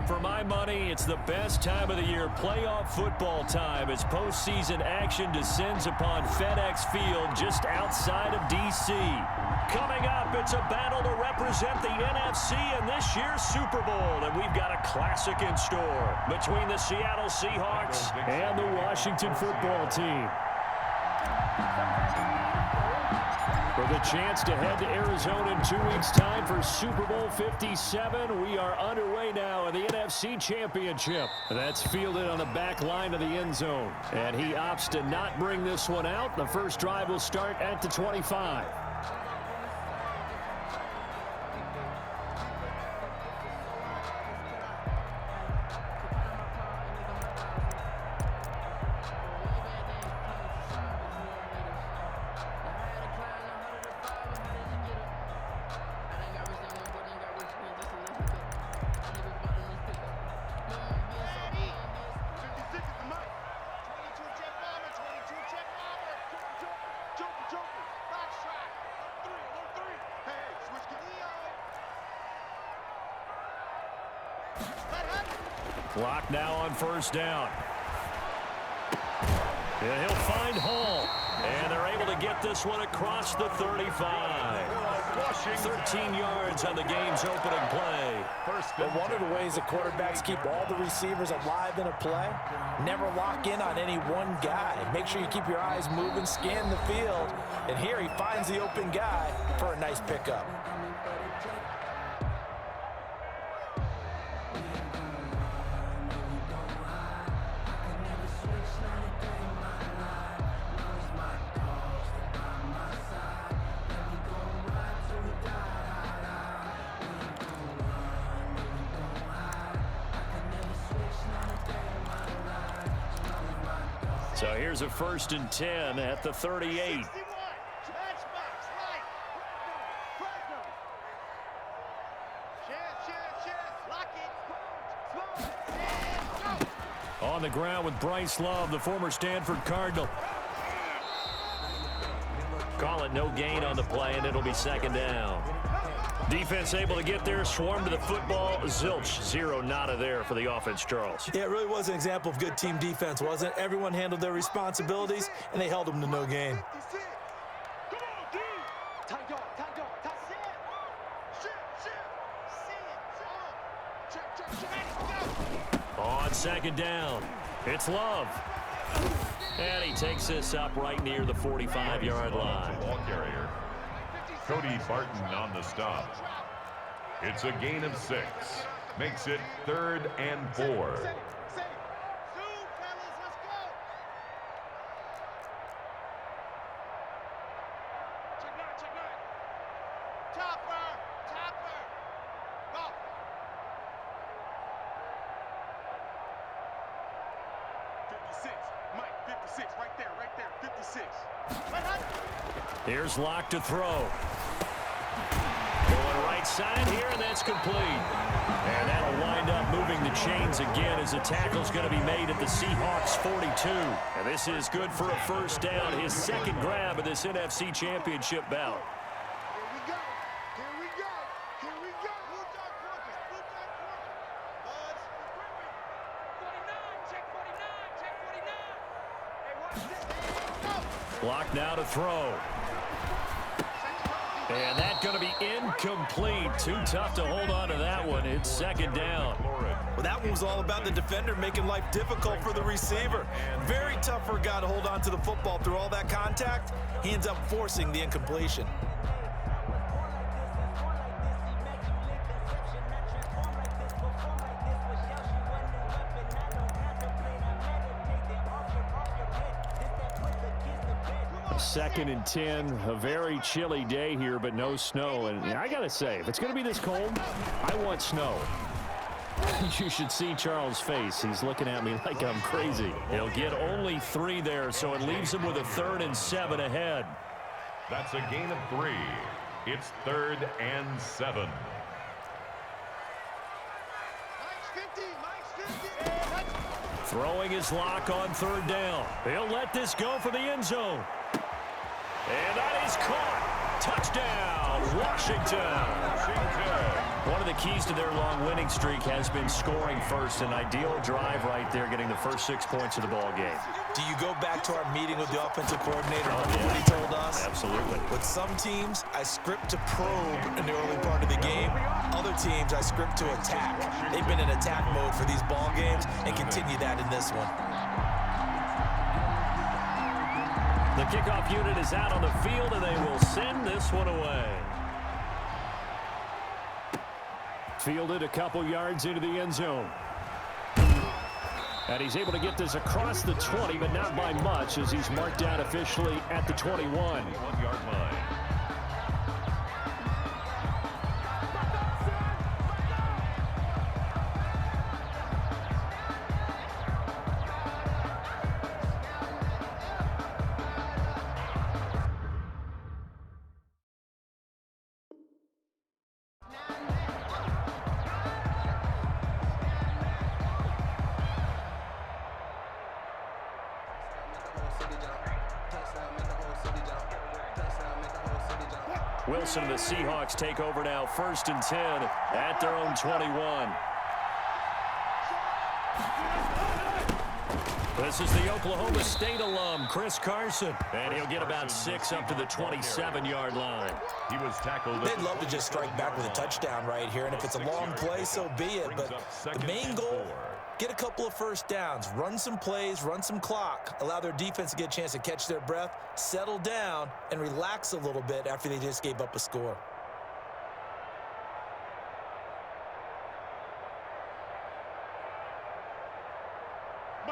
For my money, it's the best time of the year, playoff football time, as postseason action descends upon FedEx Field just outside of D.C. Coming up, it's a battle to represent the NFC in this year's Super Bowl, and we've got a classic in store between the Seattle Seahawks and the Washington football team. For the chance to head to Arizona in 2 weeks' time for Super Bowl 57, we are underway now in the NFC Championship. That's fielded on the back line of the end zone. And he opts to not bring this one out. The first drive will start at the 25. Clock now on first down. And he'll find Hall. And they're able to get this one across the 35. 13 yards on the game's opening play. But one of the ways the quarterbacks keep all the receivers alive in a play, never lock in on any one guy. Make sure you keep your eyes moving, scan the field. And here he finds the open guy for a nice pickup. So here's a 1st and 10 at the 38. On the ground with Bryce Love, the former Stanford Cardinal. Call it no gain on the play, and it'll be 2nd down. Defense able to get there, swarm to the football. Zilch, 0 nada there for the offense, Charles. Yeah, it really was an example of good team defense, wasn't it? Everyone handled their responsibilities, and they held them to no gain. On 2nd down, it's Love. And he takes this up right near the 45-yard line. Ball carrier. Cody Barton on the stop. It's a gain of 6. Makes it 3rd and 4. Here's Locke to throw. Going right side here, and that's complete. And that'll wind up moving the chains again as the tackle's going to be made at the Seahawks 42. And this is good for a 1st down, his 2nd grab of this NFC Championship bout. Block now to throw. And that's going to be incomplete. Too tough to hold on to that one. It's 2nd down. Well, that one was all about the defender making life difficult for the receiver. Very tough for a guy to hold on to the football through all that contact. He ends up forcing the incompletion. Second and 10, a very chilly day here, but no snow. And I got to say, if it's going to be this cold, I want snow. You should see Charles' face. He's looking at me like I'm crazy. He'll get only 3 there, so it leaves him with a 3rd and 7 ahead. That's a gain of 3. It's 3rd and 7. Throwing his Lock on 3rd down. He'll let this go for the end zone. And that is caught. Touchdown, Washington. One of the keys to their long winning streak has been scoring first. An ideal drive right there, getting the first 6 points of the ball game. Do you go back to our meeting with the offensive coordinator? Remember what he told us? Absolutely. With some teams, I script to probe in the early part of the game. Other teams, I script to attack. They've been in attack mode for these ball games and continue that in this one. The kickoff unit is out on the field, and they will send this one away. Fielded a couple yards into the end zone. And he's able to get this across the 20, but not by much, as he's marked down officially at the 21. 1-yard line. Wilson and the Seahawks take over now, 1st and 10 at their own 21. This is the Oklahoma State alum, Chris Carson, and he'll get about 6 up to the 27-yard line. He was tackled. They'd love to just strike back with a touchdown right here, and if it's a long play, so be it. But the main goal, get a couple of first downs, run some plays, run some clock, allow their defense to get a chance to catch their breath, settle down, and relax a little bit after they just gave up a score.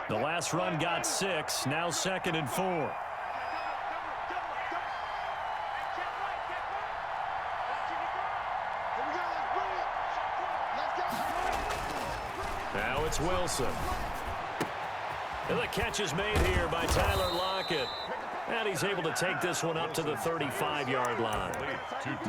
The last run got 6, now 2nd and 4. Now it's Wilson. And the catch is made here by Tyler Lockett. And he's able to take this one up to the 35-yard line.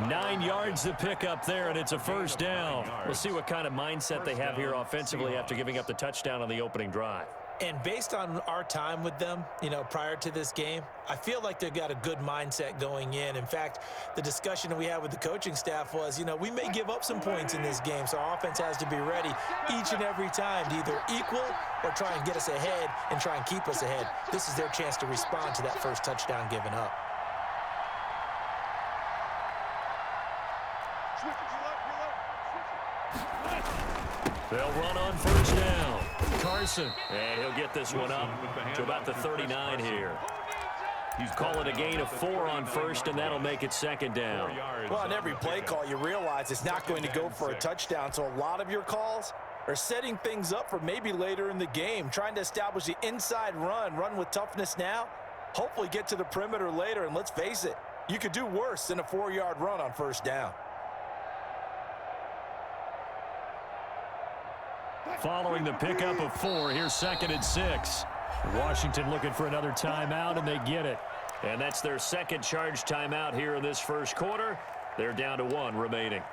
9 yards to pick up there, and it's a first down. We'll see what kind of mindset they have here offensively after giving up the touchdown on the opening drive. And based on our time with them, prior to this game, I feel like they've got a good mindset going in. In fact, the discussion that we had with the coaching staff was, we may give up some points in this game, so our offense has to be ready each and every time to either equal or try and get us ahead and try and keep us ahead. This is their chance to respond to that first touchdown given up. They'll run on first down. Carson, and he'll get this one up to about the 39 here. He's calling a gain of 4 on first, and that'll make it 2nd down. Well, on every play call, you realize it's not going to go for a touchdown, so a lot of your calls are setting things up for maybe later in the game, trying to establish the inside run with toughness now, hopefully get to the perimeter later, and let's face it, you could do worse than a 4-yard run on first down. Following the pickup of 4, here's 2nd and 6. Washington looking for another timeout, and they get it. And that's their second charge timeout here in this first quarter. They're down to 1 remaining.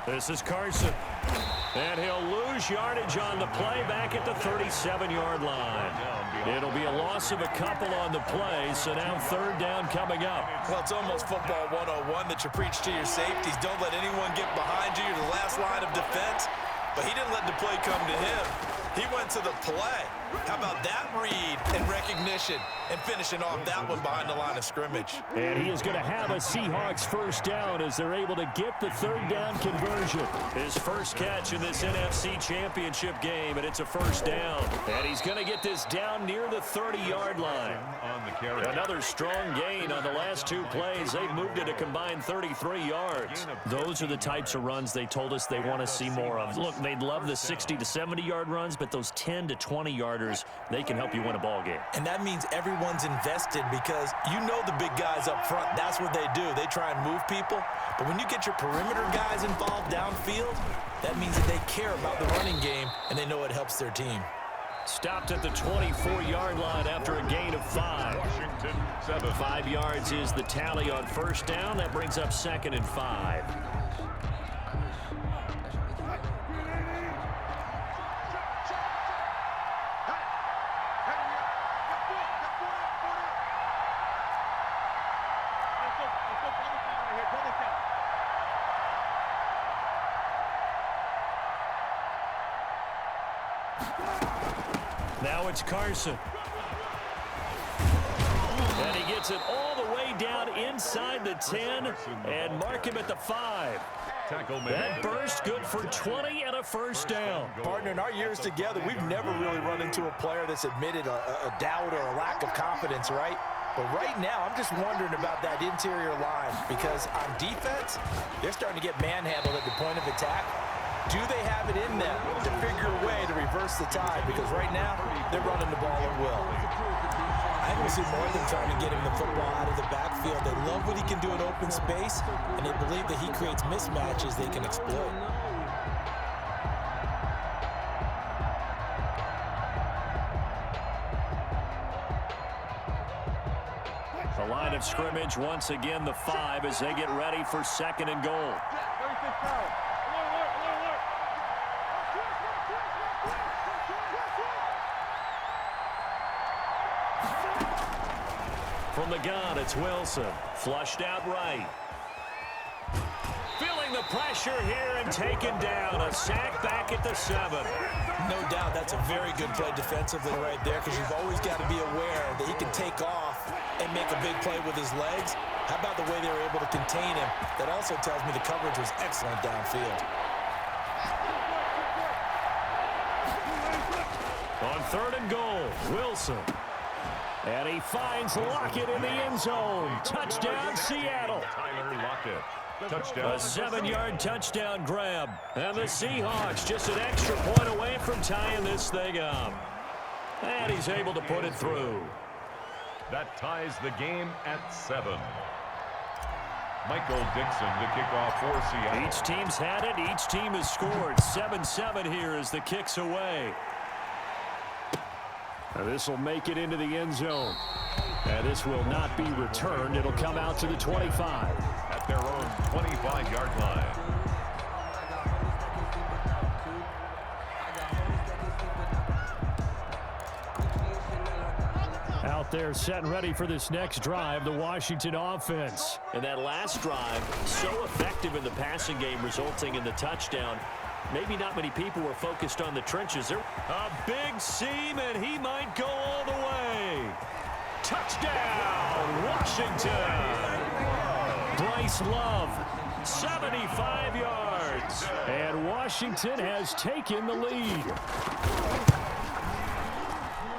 This is Carson. And he'll lose yardage on the play back at the 37-yard line. It'll be a loss of a couple on the play, so now 3rd down coming up. Well, it's almost football 101 that you preach to your safeties. Don't let anyone get behind you. You're the last line of defense. But he didn't let the play come to him. He went to the play. How about that read and recognition and finishing off that one behind the line of scrimmage? And he is going to have a Seahawks first down as they're able to get the 3rd down conversion. His first catch in this NFC Championship game, and it's a first down. And he's going to get this down near the 30-yard line. Another strong gain on the last 2 plays. They've moved it a combined 33 yards. Those are the types of runs they told us they want to see more of. Look, they'd love the 60 to 70-yard runs, but those 10 to 20-yarders, they can help you win a ball game. And that means everyone's invested because you know the big guys up front. That's what they do. They try and move people. But when you get your perimeter guys involved downfield, that means that they care about the running game and they know it helps their team. Stopped at the 24-yard line after a gain of 5. Washington 7. 5 yards is the tally on first down. That brings up 2nd and 5. Now it's Carson. And he gets it all the way down inside the 10 and mark him at the 5. That burst good for 20 and a first down. Partner, in our years together, we've never really run into a player that's admitted a doubt or a lack of confidence, right? But right now, I'm just wondering about that interior line because on defense, they're starting to get manhandled at the point of attack. Do they have it in them to figure a way to reverse the tide? Because right now, they're running the ball at will. I haven't seen more than trying to get him the football out of the backfield. They love what he can do in open space, and they believe that he creates mismatches they can exploit. The line of scrimmage, once again, the 5 as they get ready for 2nd and goal. From the gun, it's Wilson. Flushed out right. Feeling the pressure here and taken down. A sack back at the 7. No doubt that's a very good play defensively right there because you've always got to be aware that he can take off and make a big play with his legs. How about the way they were able to contain him? That also tells me the coverage was excellent downfield. On 3rd and goal, Wilson. And he finds Lockett in the end zone. Touchdown, Seattle. Tyler Lockett. Touchdown. A 7-yard touchdown grab. And the Seahawks just an extra point away from tying this thing up. And he's able to put it through. That ties the game at 7. Michael Dixon to kick off for Seattle. Each team's had it. Each team has scored. 7-7 here as the kick's away. Now this will make it into the end zone. And this will not be returned. It'll come out to the 25. At their own 25-yard line. Out there set and ready for this next drive, the Washington offense. And that last drive, so effective in the passing game, resulting in the touchdown. Maybe not many people were focused on the trenches. A big seam, and he might go all the way. Touchdown, Washington. Bryce Love, 75 yards. And Washington has taken the lead.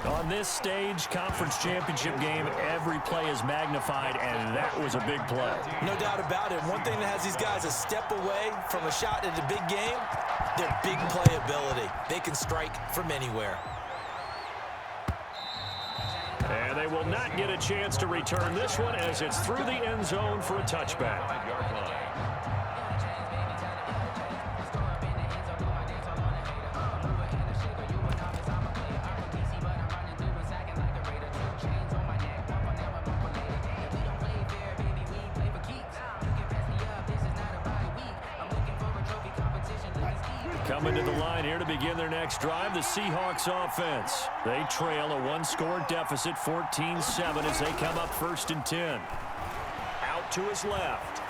On this stage, conference championship game, every play is magnified, and that was a big play. No doubt about it. One thing that has these guys a step away from a shot at a big game, their big play ability. They can strike from anywhere. And they will not get a chance to return this one as it's through the end zone for a touchback. Coming to the line here to begin their next drive, the Seahawks offense. They trail a one-score deficit, 14-7, as they come up 1st and 10. Out to his left.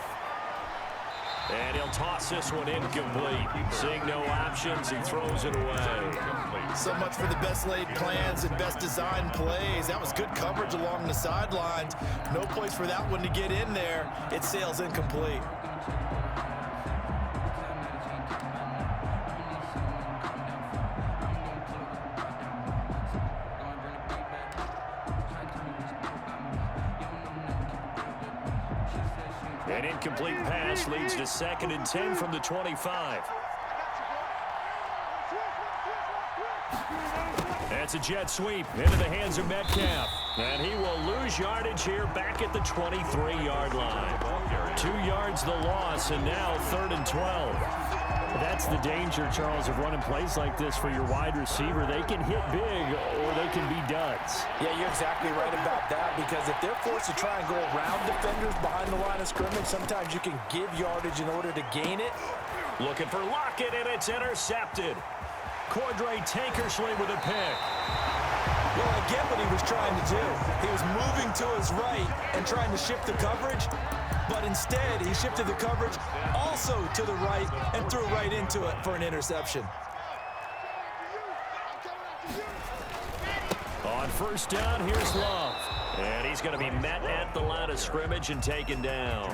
And he'll toss this one incomplete. Seeing no options, he throws it away. So much for the best laid plans and best designed plays. That was good coverage along the sidelines. No place for that one to get in there. It sails incomplete. An incomplete pass leads to 2nd and 10 from the 25. That's a jet sweep into the hands of Metcalf. And he will lose yardage here back at the 23-yard line. 2 yards the loss, and now 3rd and 12. That's the danger, Charles, of running plays like this for your wide receiver. They can hit big or they can be duds. Yeah, you're exactly right about that, because if they're forced to try and go around defenders behind the line of scrimmage, sometimes you can give yardage in order to gain it. Looking for Lockett, and it's intercepted. Cordray Tankersley with a pick. Well, I get what he was trying to do. He was moving to his right and trying to shift the coverage, but instead he shifted the coverage also to the right and threw right into it for an interception. On first down, here's Love. And he's going to be met at the line of scrimmage and taken down.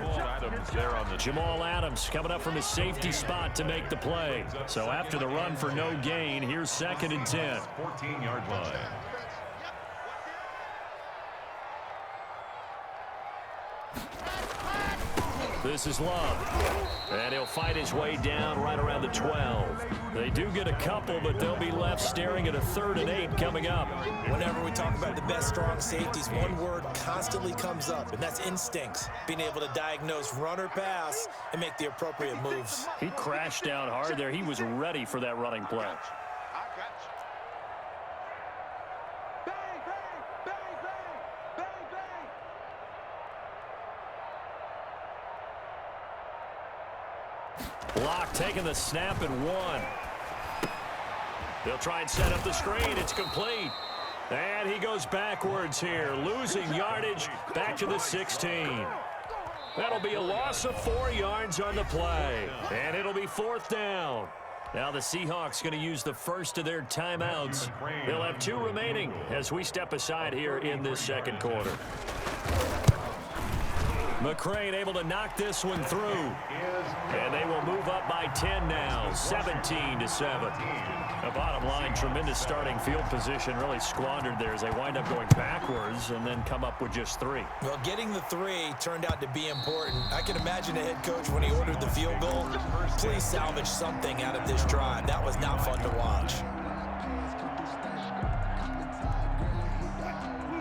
Jamal Adams coming up from his safety spot to make the play. So after the run for no gain, here's 2nd and 10. 14-yard line. This is Love, and he'll fight his way down right around the 12. They do get a couple, but they'll be left staring at a 3rd and 8 coming up. Whenever we talk about the best strong safeties, one word constantly comes up, and that's instincts. Being able to diagnose run or pass and make the appropriate moves. He crashed down hard there. He was ready for that running play. Locke taking the snap and 1. They'll try and set up the screen. It's complete. And he goes backwards here, losing yardage back to the 16. That'll be a loss of 4 yards on the play. And it'll be 4th down. Now the Seahawks going to use the first of their timeouts. They'll have 2 remaining as we step aside here in this 2nd quarter. McCrane able to knock this one through. And they will move up by 10 now, 17-7. The bottom line, tremendous starting field position, really squandered there as they wind up going backwards and then come up with just 3. Well, getting the 3 turned out to be important. I can imagine the head coach when he ordered the field goal. Please salvage something out of this drive. That was not fun to watch.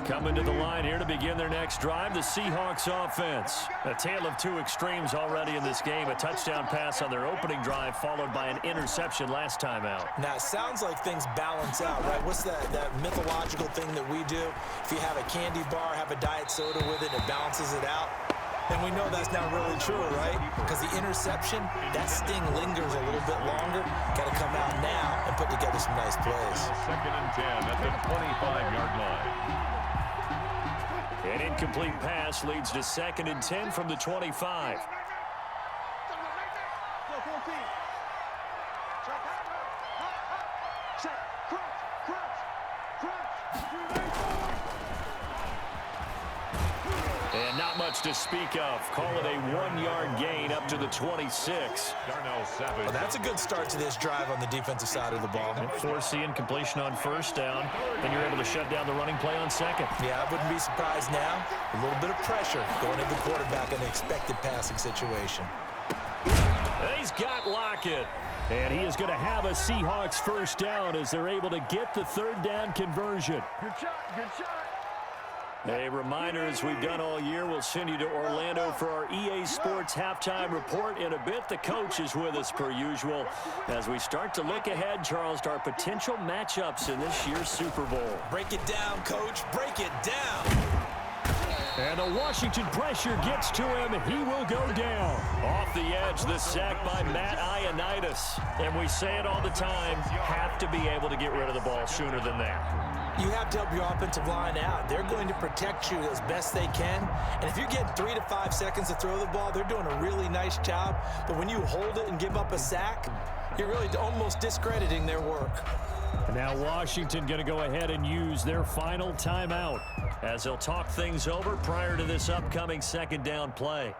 Coming to the line here to begin their next drive, the Seahawks offense. A tale of 2 extremes already in this game. A touchdown pass on their opening drive, followed by an interception last time out. Now, it sounds like things balance out, right? What's that mythological thing that we do? If you have a candy bar, have a diet soda with it, it balances it out. And we know that's not really true, right? Because the interception, that sting lingers a little bit longer. Got to come out now and put together some nice plays. 2nd and 10 at the 25-yard line. An incomplete pass leads to 2nd and 10 from the 25. And not much to speak of. Call it a 1-yard gain up to the 26. Well, that's a good start to this drive on the defensive side of the ball. Forcing completion on first down, and you're able to shut down the running play on 2nd. Yeah, I wouldn't be surprised now. A little bit of pressure going into the quarterback in an expected passing situation. He's got Lockett. And he is going to have a Seahawks first down as they're able to get the 3rd down conversion. Good shot. A reminder, as we've done all year, we'll send you to Orlando for our EA Sports halftime report in a bit. The coach is with us per usual as we start to look ahead, Charles, to our potential matchups in this year's Super Bowl. Break it down, Coach. Break it down. And the Washington pressure gets to him. He will go down. Off the edge, the sack by Matt Ioannidis. And we say it all the time, have to be able to get rid of the ball sooner than that. You have to help your offensive line out. They're going to protect you as best they can. And if you're getting 3 to 5 seconds to throw the ball, they're doing a really nice job. But when you hold it and give up a sack, you're really almost discrediting their work. And now Washington going to go ahead and use their final timeout as they'll talk things over prior to this upcoming 2nd down play.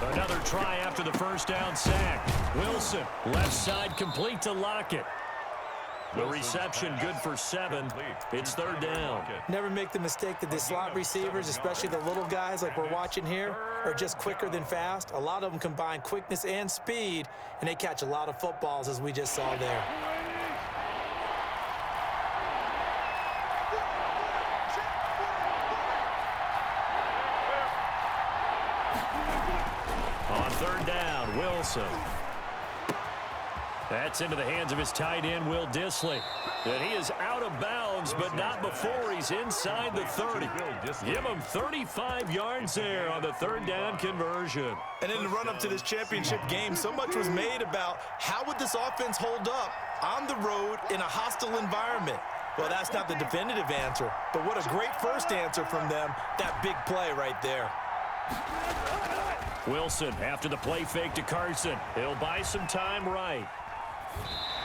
Another try after the first down sack. Wilson, left side complete to Lockett. The reception good for 7. It's 3rd down. Never make the mistake that the slot receivers, especially the little guys like we're watching here, are just quicker than fast. A lot of them combine quickness and speed, and they catch a lot of footballs, as we just saw there. On third down, Wilson. That's into the hands of his tight end, Will Dissly. And he is out of bounds, but not before he's inside the 30. Give him 35 yards there on the third down conversion. And in the run-up to this championship game, so much was made about how would this offense hold up on the road in a hostile environment. Well, that's not the definitive answer, but what a great first answer from them, that big play right there. Wilson after the play fake to Carson. He'll buy some time right.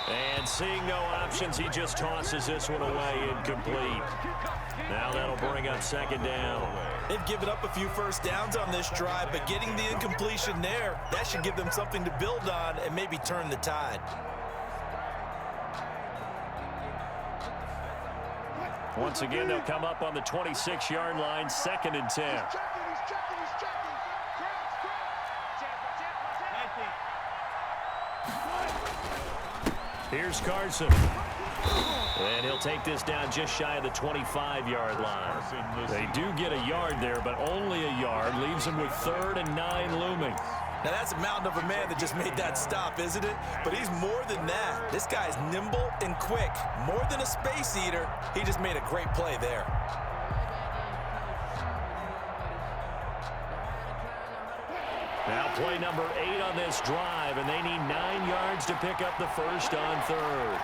And seeing no options, he just tosses this one away, incomplete. Now that'll bring up second down. They've given up a few first downs on this drive, but getting the incompletion there, that should give them something to build on and maybe turn the tide. Once again, they'll come up on the 26-yard line, 2nd and 10. Here's Carson. And he'll take this down just shy of the 25-yard line. They do get a yard there, but only a yard. Leaves them with 3rd and 9 looming. Now, that's a mountain of a man that just made that stop, isn't it? But he's more than that. This guy's nimble and quick. More than a space eater, he just made a great play there. Now play number 8 on this drive, and they need 9 yards to pick up the first on 3rd.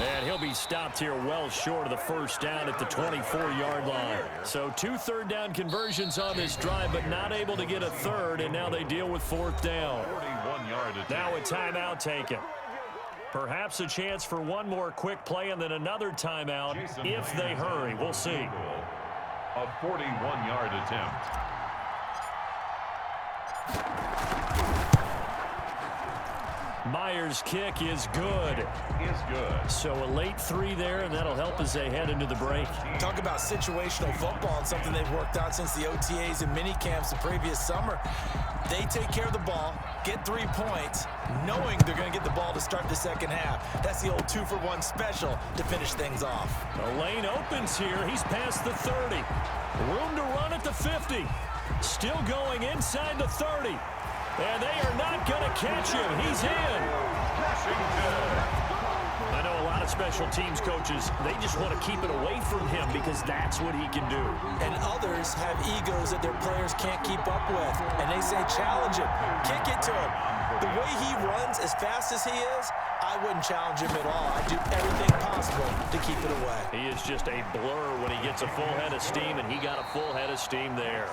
And he'll be stopped here well short of the first down at the 24-yard line. So 2 third down conversions on this drive, but not able to get a third, and now they deal with 4th down. 41-yard attempt. Now a timeout taken. Perhaps a chance for one more quick play and then another timeout if they hurry. We'll see. A 41-yard attempt. Myers' kick is good. Is good. So a late 3 there, and that'll help as they head into the break. Talk about situational football and something they've worked on since the OTAs and mini camps the previous summer. They take care of the ball, get 3 points, knowing they're going to get the ball to start the second half. That's the old 2-for-1 special to finish things off. The lane opens here. He's past the 30. Room to run at the 50. Still going inside the 30. And they are not going to catch him. He's in. I know a lot of special teams coaches, they just want to keep it away from him because that's what he can do. And others have egos that their players can't keep up with. And they say, challenge him, kick it to him. The way he runs as fast as he is, I wouldn't challenge him at all. I'd do everything possible to keep it away. He is just a blur when he gets a full head of steam, and he got a full head of steam there.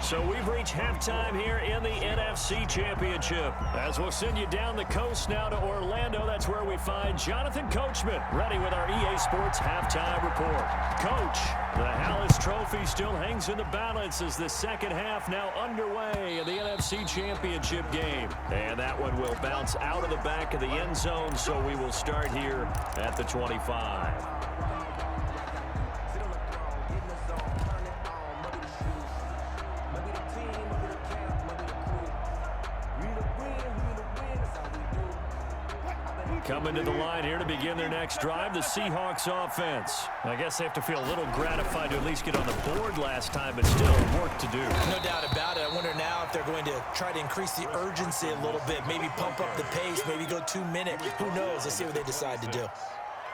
So we've reached halftime here in the NFC Championship. As we'll send you down the coast now to Orlando, that's where we find Jonathan Coachman ready with our EA Sports Halftime Report. Coach, the Hallis Trophy still hangs in the balance as the second half now underway in the NFC Championship game. And that one will bounce out of the back of the end zone, so we will start here at the 25. Coming to the line here to begin their next drive, the Seahawks offense. I guess they have to feel a little gratified to at least get on the board last time, but still work to do. No doubt about it. I wonder now if they're going to try to increase the urgency a little bit, maybe pump up the pace, maybe go 2 minutes. Who knows? Let's see what they decide to do.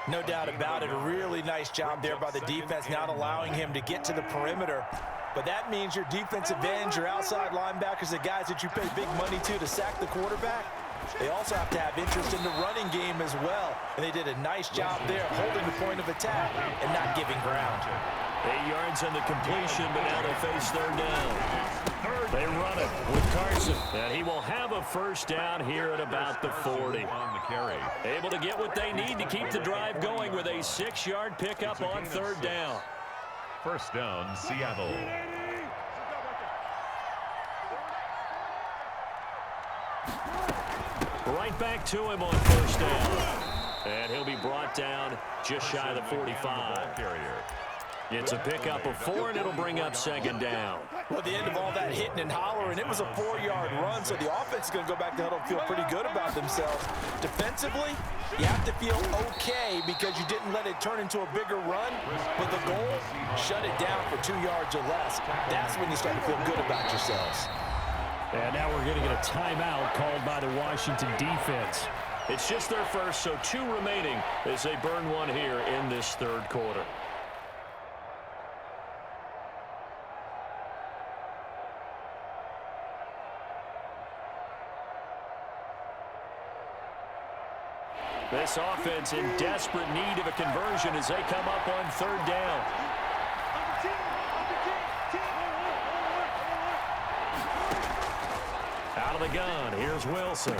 No doubt about it. A really nice job there by the defense, not allowing him to get to the perimeter. But that means your defensive ends, your outside linebackers, the guys that you pay big money to sack the quarterback, they also have to have interest in the running game as well. And they did a nice job there holding the point of attack and not giving ground. 8 yards on the completion, but now they face third down. They run it with Carson, and he will have a first down here at about the 40. Able to get what they need to keep the drive going with a 6-yard pickup on third down. First down, Seattle. Right back to him on first down. And he'll be brought down just shy of the 45. It's a pickup of 4, and it'll bring up second down. Well, at the end of all that hitting and hollering, it was a 4-yard run, so the offense is going to go back to the huddle and feel pretty good about themselves. Defensively, you have to feel okay because you didn't let it turn into a bigger run, but the goal, shut it down for 2 yards or less. That's when you start to feel good about yourselves. And now we're going to get a timeout called by the Washington defense. It's just their first, so 2 remaining as they burn one here in this third quarter. This offense in desperate need of a conversion as they come up on third down. Out of the gun, here's Wilson.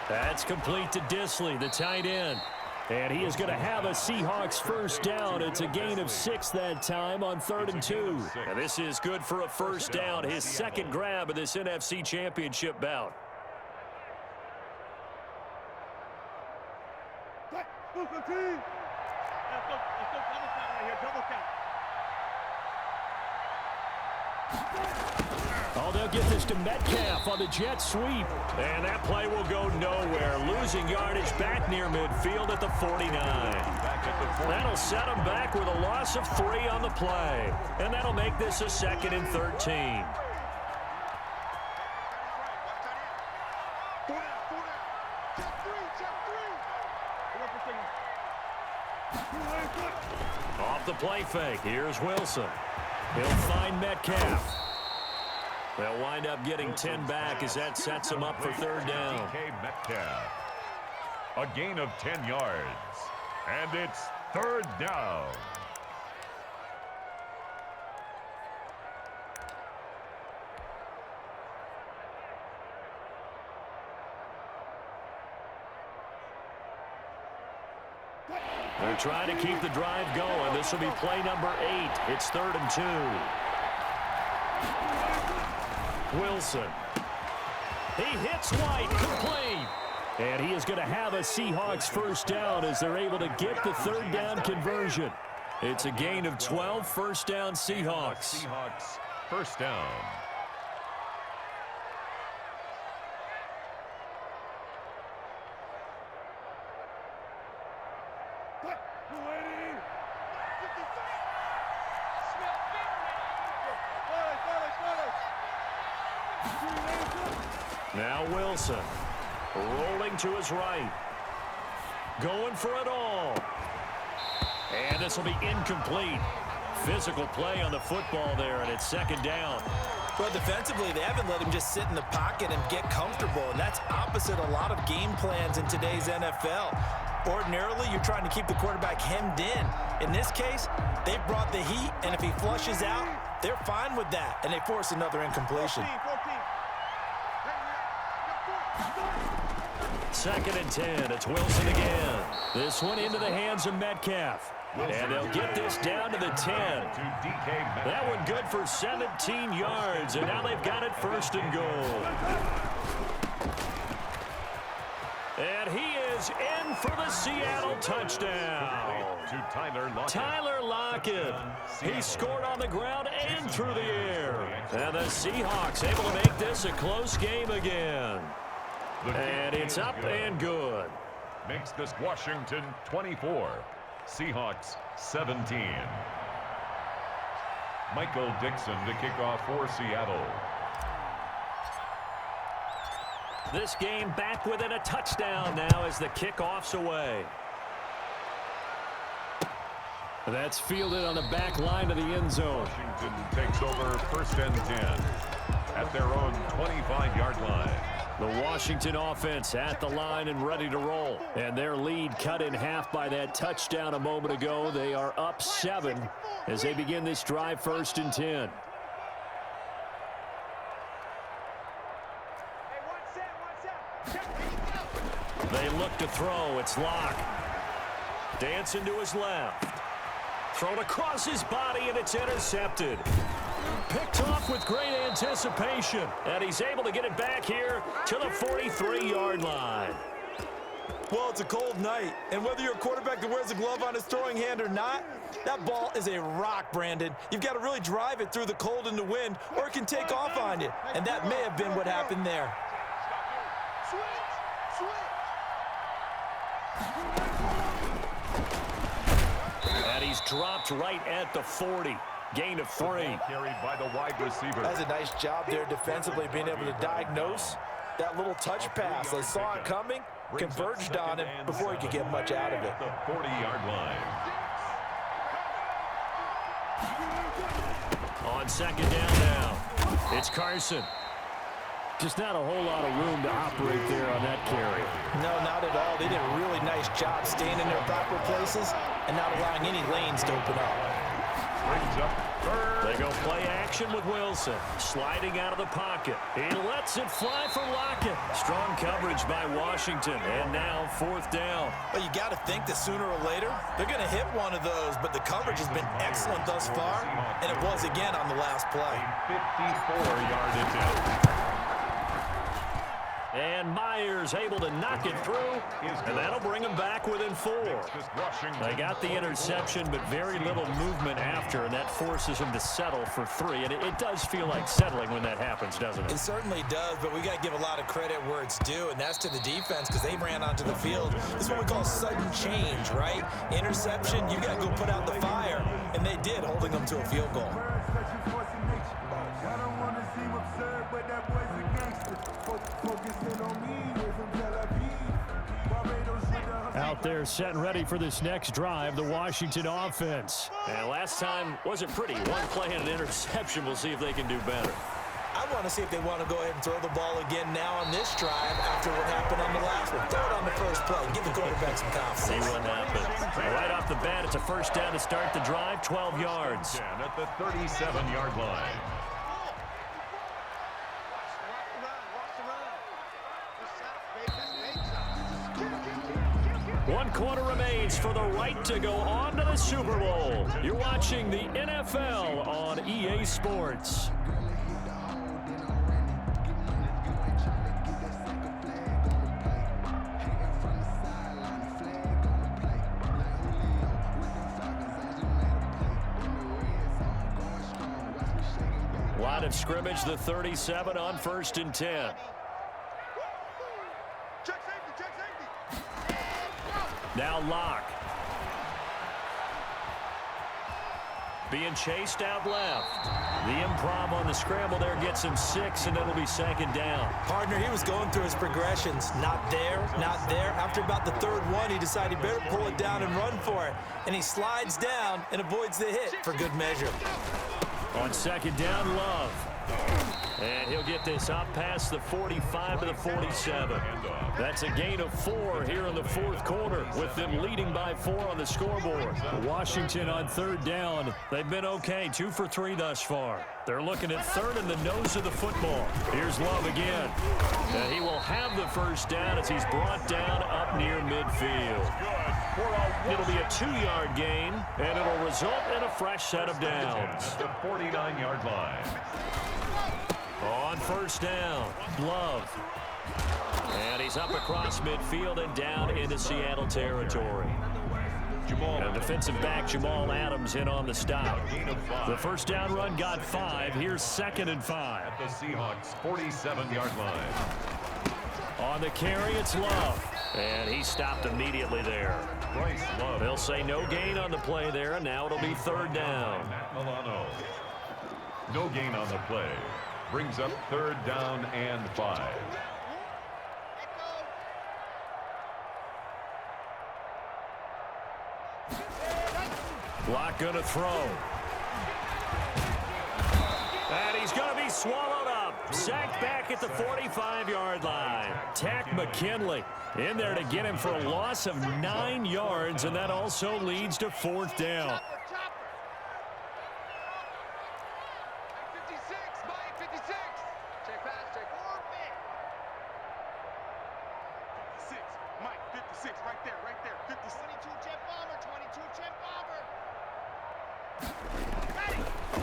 That's complete to Disley, the tight end. And he is going to have a Seahawks first down. It's a gain of 6 that time on 3rd and 2. And this is good for a first down, his second grab of this NFC Championship bout. Oh, they'll get this to Metcalf on the jet sweep. And that play will go nowhere. Losing yardage back near midfield at the 49. That'll set them back with a loss of 3 on the play. And that'll make this a 2nd and 13. Off the play fake, here's Wilson. He'll find Metcalf. They'll wind up getting 10 back as that sets them up for third down. Metcalf. A gain of 10 yards. And it's third down. They're trying to keep the drive going. This will be play number 8. It's 3rd and 2. Wilson. He hits White, complete. And he is going to have a Seahawks first down as they're able to get the third down conversion. It's a gain of 12, first down Seahawks. Seahawks first down. Now Wilson, rolling to his right, going for it all. And this will be incomplete. Physical play on the football there, and it's second down. Well, defensively, they haven't let him just sit in the pocket and get comfortable, and that's opposite a lot of game plans in today's NFL. Ordinarily, you're trying to keep the quarterback hemmed in. In this case, they brought the heat, and if he flushes out, they're fine with that, and they force another incompletion. 2nd and 10. It's Wilson again. This one into the hands of Metcalf. And they'll get this down to the 10. That one good for 17 yards, and now they've got it 1st and goal. And he is in for the Seattle touchdown. Tyler Lockett. He scored on the ground and through the air. And the Seahawks able to make this a close game again. And it's up and good. Makes this Washington 24. Seahawks 17. Michael Dixon to kick off for Seattle. This game back within a touchdown now as the kickoff's away. That's fielded on the back line of the end zone. Washington takes over 1st and 10 at their own 25-yard line. The Washington offense at the line and ready to roll. And their lead cut in half by that touchdown a moment ago. They are up 7 as they begin this drive, 1st and 10. They look to throw. It's Locke. Dancing to his left. Thrown across his body, and it's intercepted. Picked off with great anticipation. And he's able to get it back here to the 43-yard line. Well, it's a cold night, and whether you're a quarterback that wears a glove on his throwing hand or not, that ball is a rock, Brandon. You've got to really drive it through the cold and the wind, or it can take off on you. And that may have been what happened there. And he's dropped right at the 40. Gain of 3. Carried by the wide receiver. That's a nice job there defensively, being able to diagnose that little touch pass. They saw it coming, converged on it before he could get much out of it. The 40-yard line. On 2nd down now, it's Carson. Just not a whole lot of room to operate there on that carry. No, not at all. They did a really nice job staying in their proper places and not allowing any lanes to open up. Brings up 3rd. They go play action with Wilson. Sliding out of the pocket. He lets it fly for Lockett. Strong coverage by Washington. And now 4th down. Well, you got to think that sooner or later, they're going to hit one of those, but the coverage has been excellent thus far, and it was again on the last play. 54-yard attempt. And Myers able to knock it through, and that'll bring him back within 4. They got the interception, but very little movement after, and that forces him to settle for 3. And it does feel like settling when that happens, doesn't it? It certainly does, but we got to give a lot of credit where it's due, and that's to the defense because they ran onto the field. This is what we call sudden change, right? Interception, you got to go put out the fire, and they did, holding them to a field goal. Out there set and ready for this next drive, the Washington offense. And last time wasn't pretty. One play and an interception. We'll see if they can do better. I want to see if they want to go ahead and throw the ball again now on this drive after what happened on the last one. Throw it on the first play. Give the quarterback some confidence. See what happens. Right off the bat, it's a 1st down to start the drive, 12 yards. At the 37-yard line. One quarter remains for the right to go on to the Super Bowl. You're watching the NFL on EA Sports. Line of scrimmage, the 37 on 1st and 10. Now Locke. Being chased out left. The improv on the scramble there gets him 6, and it'll be 2nd down. Partner, he was going through his progressions. Not there, not there. After about the 3rd one, he decided he better pull it down and run for it. And he slides down and avoids the hit for good measure. On 2nd down, Love. And he'll get this up past the 45 to the 47. That's a gain of 4 here in the 4th quarter, with them leading by 4 on the scoreboard. Washington on 3rd down. They've been okay, 2 for 3 thus far. They're looking at 3rd in the nose of the football. Here's Love again. And he will have the 1st down as he's brought down up near midfield. It'll be a 2-yard gain, and it'll result in a fresh set of downs. The 49-yard line. On 1st down, Love. And he's up across midfield and down into Seattle territory. And defensive back Jamal Adams in on the stop. The 1st down run got 5. Here's 2nd and 5. At the Seahawks' 47-yard line. On the carry, it's Love. And he stopped immediately there. They'll say no gain on the play there, and now it'll be 3rd down. Matt Milano. No gain on the play. Brings up 3rd down and 5. Locke gonna throw. And he's gonna be swallowed up. Sacked back at the 45-yard line. Tack McKinley in there to get him for a loss of 9 yards, and that also leads to 4th down.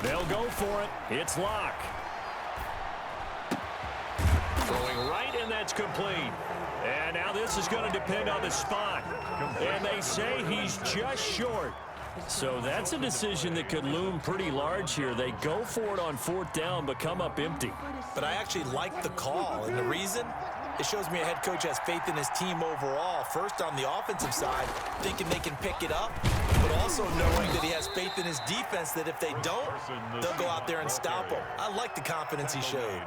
They'll go for it. It's Locke. Throwing right, and that's complete. And now this is going to depend on the spot. And they say he's just short. So that's a decision that could loom pretty large here. They go for it on 4th down, but come up empty. But I actually like the call, and the reason? It shows me a head coach has faith in his team overall. First, on the offensive side, thinking they can pick it up, but also knowing that he has faith in his defense that if they don't, they'll go out there and stop them. I like the confidence he showed.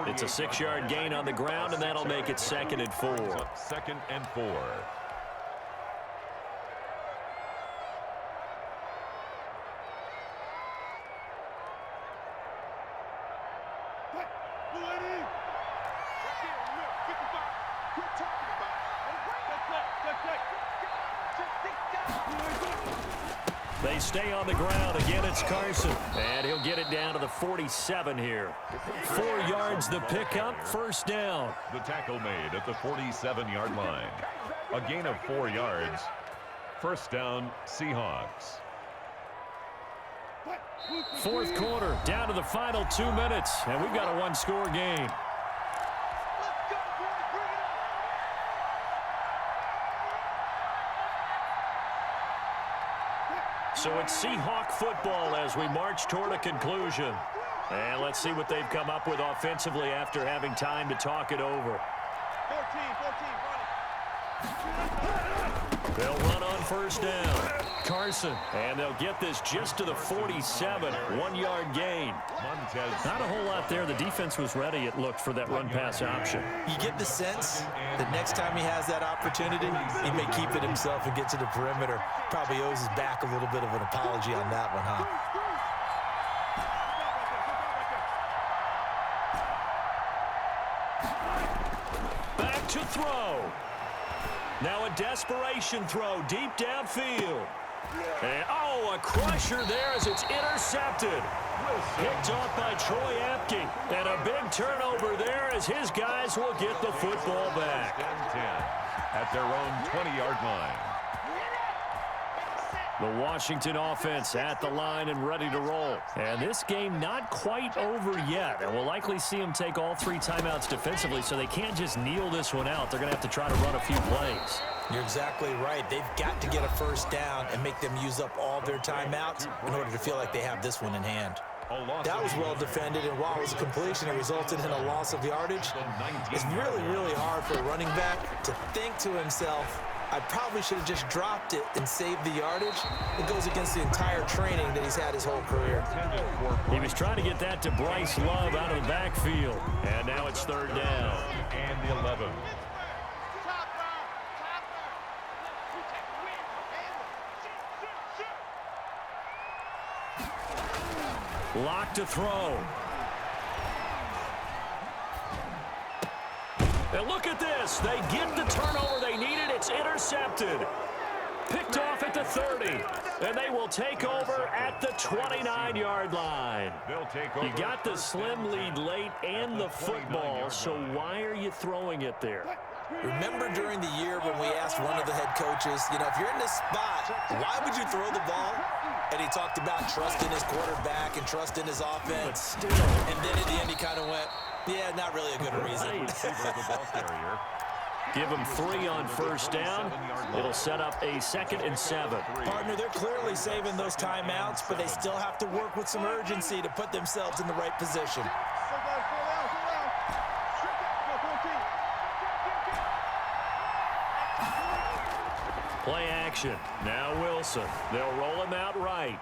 It's a 6-yard gain on the ground, and that'll make it 2nd and 4. 2nd and 4. They stay on the ground. Again, it's Carson. And he'll get it down to the 47 here. 4 yards the pickup, 1st down. The tackle made at the 47-yard line. A gain of 4 yards. 1st down, Seahawks. 4th quarter, down to the final 2 minutes. And we've got a 1-score game. So it's Seahawk football as we march toward a conclusion. And let's see what they've come up with offensively after having time to talk it over. 14, they'll run on 1st down. Carson, and they'll get this just to the 47, 1-yard gain. Not a whole lot there. The defense was ready, it looked, for that run-pass option. You get the sense that next time he has that opportunity, he may keep it himself and get to the perimeter. Probably owes his back a little bit of an apology on that one, huh? Back to throw. Now a desperation throw deep downfield. And, oh, a crusher there as it's intercepted. Picked off by Troy Apke. And a big turnover there as his guys will get the football back. 10-10 at their own 20-yard line. The Washington offense at the line and ready to roll. And this game not quite over yet. And we'll likely see them take all 3 timeouts defensively, so they can't just kneel this one out. They're going to have to try to run a few plays. You're exactly right. They've got to get a 1st down and make them use up all their timeouts in order to feel like they have this one in hand. That was well defended, and while it was a completion, it resulted in a loss of yardage. It's really, really hard for a running back to think to himself, I probably should have just dropped it and saved the yardage. It goes against the entire training that he's had his whole career. He was trying to get that to Bryce Love out of the backfield. And now it's 3rd down. And the 11. Lock to throw. And look at this. They get the turnover they needed. It's intercepted. Picked off at the 30. And they will take over at the 29-yard line. You got the slim lead late and the football, so why are you throwing it there? Remember during the year when we asked one of the head coaches, you know, if you're in this spot, why would you throw the ball? And he talked about trusting his quarterback and trusting his offense. And then at the end he kind of went, yeah, not really a good reason. Give them 3 on 1st down. It'll set up a 2nd and 7. Partner, they're clearly saving those timeouts, but they still have to work with some urgency to put themselves in the right position. Play action. Now Wilson. They'll roll him out right.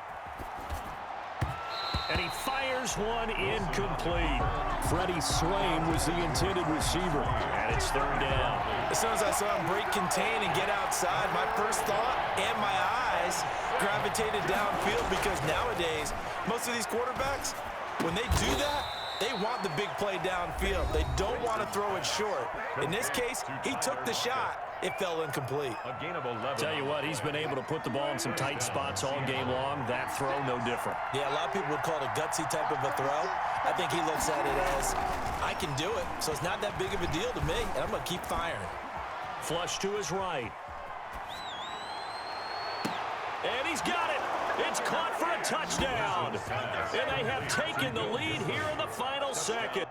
And he fires one incomplete. Freddie Swain was the intended receiver. And it's 3rd down. As soon as I saw him break contain and get outside, my first thought and my eyes gravitated downfield, because nowadays, most of these quarterbacks, when they do that, They want the big play downfield. They don't want to throw it short. In this case, he took the shot. It fell incomplete. A gain of 11. Tell you what, he's been able to put the ball in some tight spots all game long. That throw, no different. Yeah, a lot of people would call it a gutsy type of a throw. I think he looks at it as, I can do it, so it's not that big of a deal to me, and I'm going to keep firing. Flush to his right. And he's got it. It's caught for a touchdown. And they have taken the lead here in the final second.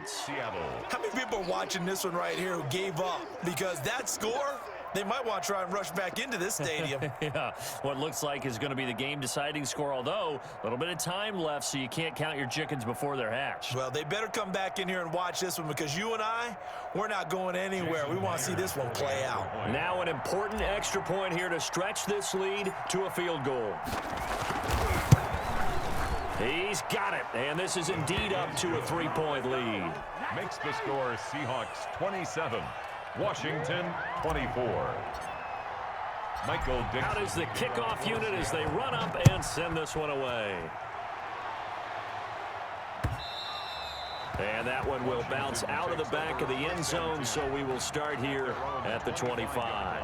Seattle. How many people are watching this one right here who gave up? Because that score, they might want to try and rush back into this stadium. Yeah, what looks like is going to be the game-deciding score, although a little bit of time left, so you can't count your chickens before they're hatched. Well, they better come back in here and watch this one, because you and I, we're not going anywhere. We want to see this one play out. Now an important extra point here to stretch this lead to a field goal. He's got it, and this is indeed up to a 3-point lead. Makes the score Seahawks 27, Washington 24. Michael Dixon. Out is the kickoff unit as they run up and send this one away. And that one will bounce out of the back of the end zone, so we will start here at the 25.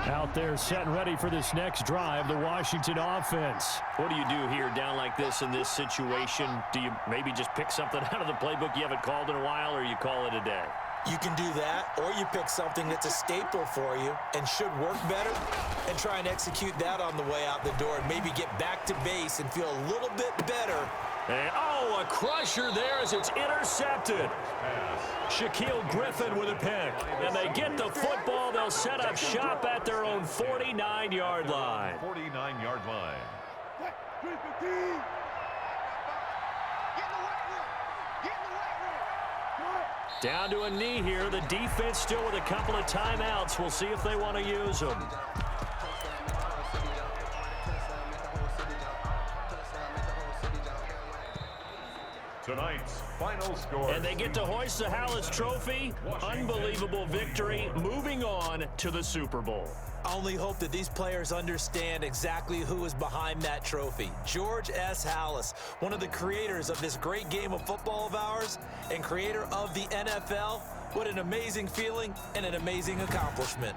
Out there set and ready for this next drive, the Washington offense. What do you do here down like this in this situation? Do you maybe just pick something out of the playbook you haven't called in a while, or you call it a day? You can do that, or you pick something that's a staple for you and should work better and try and execute that on the way out the door and maybe get back to base and feel a little bit better. And, oh, a crusher there as it's intercepted. Shaquille Griffin with a pick. And they get the football. They'll set up shop at their own 49-yard line. 49-yard line. Down to a knee here. The defense still with a couple of timeouts. We'll see if they want to use them. Tonight's final score. And they get to hoist the Hallis Trophy. Unbelievable victory. Moving on to the Super Bowl. I only hope that these players understand exactly who is behind that trophy. George S. Hallis, one of the creators of this great game of football of ours and creator of the NFL. What an amazing feeling and an amazing accomplishment.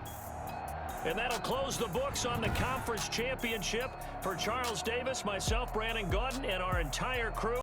And that'll close the books on the conference championship. For Charles Davis, myself, Brandon Gaudin, and our entire crew.